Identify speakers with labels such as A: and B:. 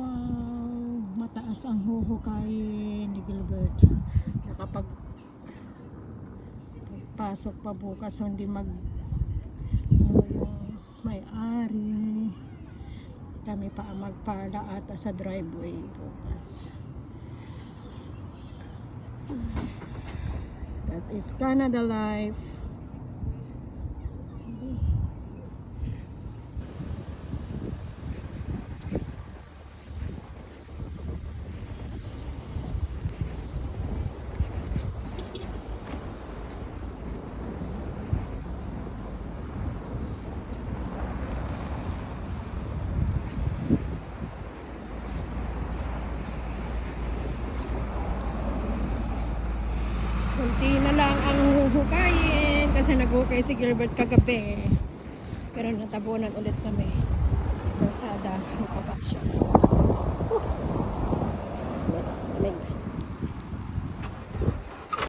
A: Wow, mataas ang huhukayin ni Gilbert. Na kapag pasok pa bukas, hindi yung may-ari. Kami pa ang magpala ata sa driveway bukas. That is Canada life. Sige. Kunti na lang ang huhukayin kasi naghukay si Gilbert kagabi. Pero natabunan ulit sa may kalsada. Nakabak siya.